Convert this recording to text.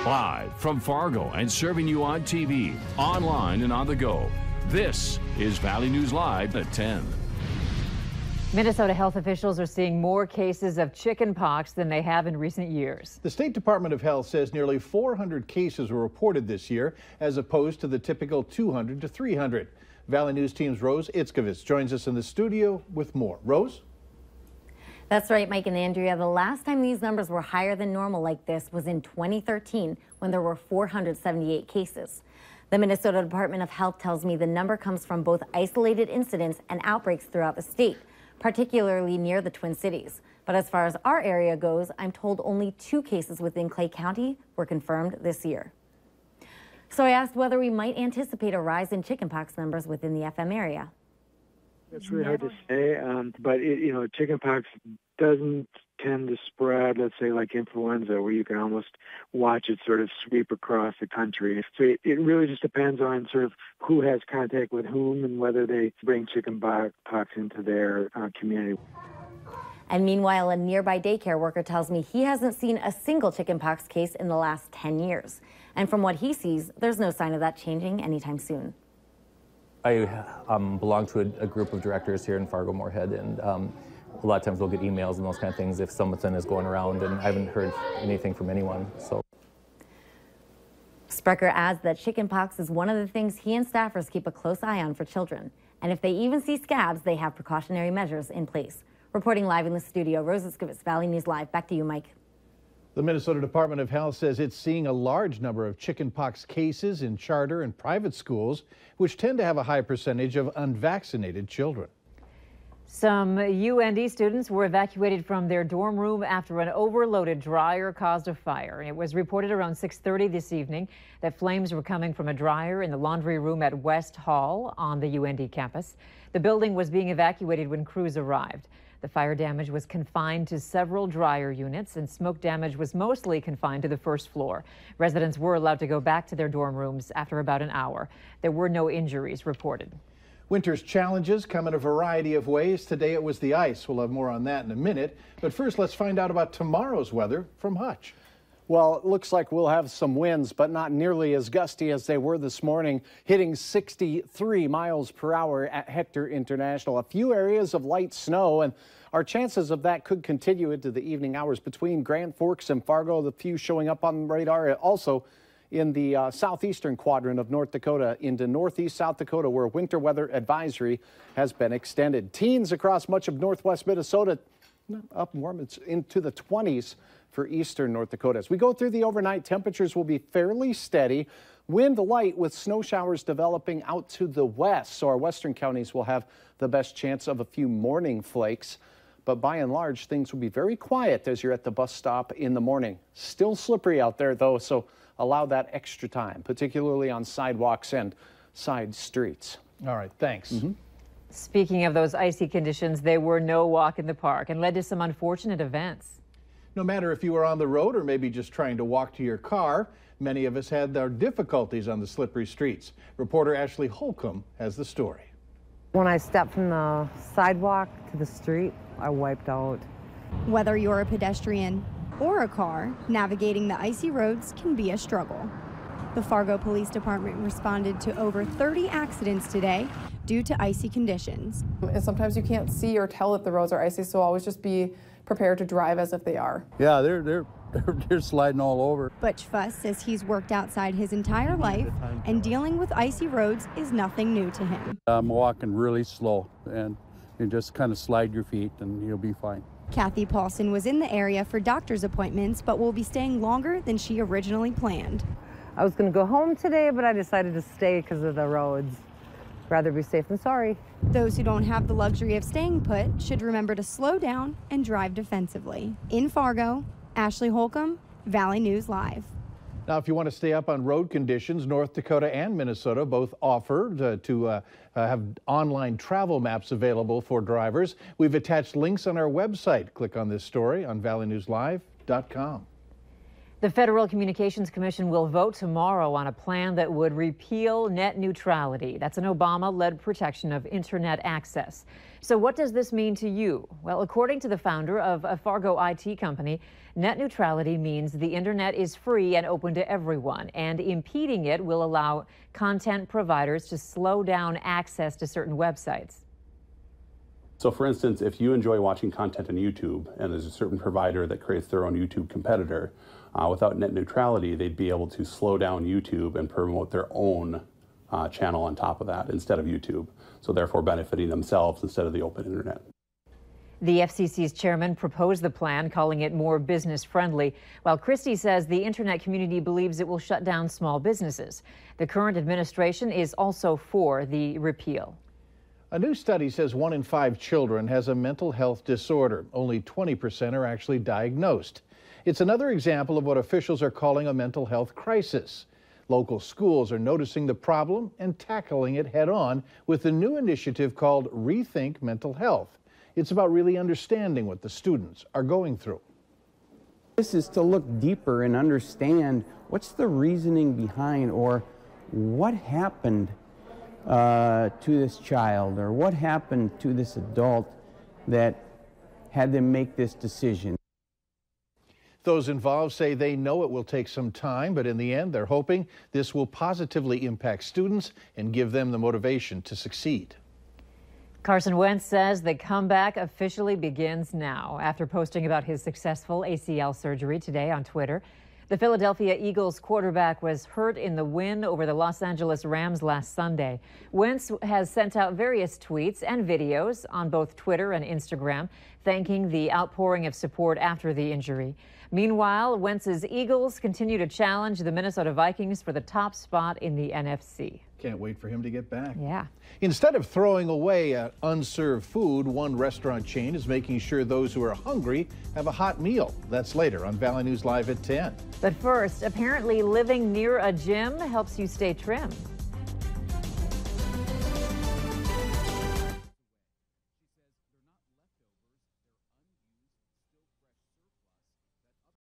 Live from Fargo and serving you on TV, online, and on the go. This is Valley News Live at 10. Minnesota health officials are seeing more cases of chickenpox than they have in recent years. The State Department of Health says nearly 400 cases were reported this year, as opposed to the typical 200 to 300. Valley News Team's Rose Itzkovitz joins us in the studio with more. Rose? That's right, Mike and Andrea. The last time these numbers were higher than normal like this was in 2013, when there were 478 cases. The Minnesota Department of Health tells me the number comes from both isolated incidents and outbreaks throughout the state, particularly near the Twin Cities. But as far as our area goes, I'm told only 2 cases within Clay County were confirmed this year. So I asked whether we might anticipate a rise in chickenpox numbers within the FM area. It's really hard to say, but chickenpox doesn't tend to spread, let's say, like influenza, where you can almost watch it sort of sweep across the country. So it really just depends on sort of who has contact with whom and whether they bring chickenpox into their community. And meanwhile, a nearby daycare worker tells me he hasn't seen a single chickenpox case in the last 10 years. And from what he sees, there's no sign of that changing anytime soon. I belong to a group of directors here in Fargo-Moorhead, and a lot of times we'll get emails and those kind of things if something is going around, and I haven't heard anything from anyone. So Sprecher adds that chickenpox is one of the things he and staffers keep a close eye on for children. And if they even see scabs, they have precautionary measures in place. Reporting live in the studio, Rose Itzkovitz, Valley News Live. Back to you, Mike. The Minnesota Department of Health says it's seeing a large number of chickenpox cases in charter and private schools, which tend to have a high percentage of unvaccinated children. Some UND students were evacuated from their dorm room after an overloaded dryer caused a fire. It was reported around 6:30 this evening that flames were coming from a dryer in the laundry room at West Hall on the UND campus. The building was being evacuated when crews arrived. The fire damage was confined to several dryer units, and smoke damage was mostly confined to the first floor. Residents were allowed to go back to their dorm rooms after about an hour. There were no injuries reported. Winter's challenges come in a variety of ways. Today it was the ice. We'll have more on that in a minute. But first, let's find out about tomorrow's weather from Hutch. Well, it looks like we'll have some winds, but not nearly as gusty as they were this morning, hitting 63 miles per hour at Hector International. A few areas of light snow, and our chances of that could continue into the evening hours between Grand Forks and Fargo, the few showing up on the radar. Also in the southeastern quadrant of North Dakota into northeast South Dakota, where winter weather advisory has been extended. Teens across much of northwest Minnesota up warm. It's into the 20s for eastern North Dakota. As we go through the overnight, temperatures will be fairly steady. Wind light with snow showers developing out to the west. So our western counties will have the best chance of a few morning flakes. But by and large, things will be very quiet as you're at the bus stop in the morning. Still slippery out there, though, so allow that extra time, particularly on sidewalks and side streets. All right, thanks. Speaking of those icy conditions, there were no walk in the park and led to some unfortunate events. No matter if you were on the road or maybe just trying to walk to your car, many of us had their difficulties on the slippery streets. Reporter Ashley Holcomb has the story. When I stepped from the sidewalk to the street, I wiped out. Whether you're a pedestrian or a car, navigating the icy roads can be a struggle. The Fargo Police Department responded to over 30 accidents today due to icy conditions. And sometimes you can't see or tell that the roads are icy, so always just be prepared to drive as if they are. Yeah, they're sliding all over. Butch Fuss says he's worked outside his entire life, and dealing with icy roads is nothing new to him. I'm walking really slow, and you just kind of slide your feet and you'll be fine. Kathy Paulson was in the area for doctor's appointments, but will be staying longer than she originally planned. I was going to go home today, but I decided to stay because of the roads. Rather be safe than sorry. Those who don't have the luxury of staying put should remember to slow down and drive defensively. In Fargo, Ashley Holcomb, Valley News Live. Now, if you want to stay up on road conditions, North Dakota and Minnesota both offer to have online travel maps available for drivers. We've attached links on our website. Click on this story on valleynewslive.com. The Federal Communications Commission will vote tomorrow on a plan that would repeal net neutrality. That's an Obama-led protection of internet access. So what does this mean to you? Well, according to the founder of a Fargo IT company, net neutrality means the internet is free and open to everyone, and impeding it will allow content providers to slow down access to certain websites. So for instance, if you enjoy watching content on YouTube and there's a certain provider that creates their own YouTube competitor, without net neutrality, they'd be able to slow down YouTube and promote their own channel on top of that instead of YouTube. So therefore benefiting themselves instead of the open internet. The FCC's chairman proposed the plan, calling it more business friendly, while Christie says the internet community believes it will shut down small businesses. The current administration is also for the repeal. A new study says 1 in 5 children has a mental health disorder. Only 20% are actually diagnosed. It's another example of what officials are calling a mental health crisis. Local schools are noticing the problem and tackling it head on with a new initiative called Rethink Mental Health. It's about really understanding what the students are going through. This is to look deeper and understand what's the reasoning behind, or what happened to this child, or what happened to this adult that had them make this decision. Those involved say they know it will take some time, but in the end, they're hoping this will positively impact students and give them the motivation to succeed. Carson Wentz says the comeback officially begins now. After posting about his successful ACL surgery today on Twitter, the Philadelphia Eagles quarterback was hurt in the win over the Los Angeles Rams last Sunday. Wentz has sent out various tweets and videos on both Twitter and Instagram, thanking the outpouring of support after the injury. Meanwhile, Wentz's Eagles continue to challenge the Minnesota Vikings for the top spot in the NFC. Can't wait for him to get back. Yeah. Instead of throwing away unserved food, one restaurant chain is making sure those who are hungry have a hot meal. That's later on Valley News Live at 10. But first, apparently living near a gym helps you stay trim.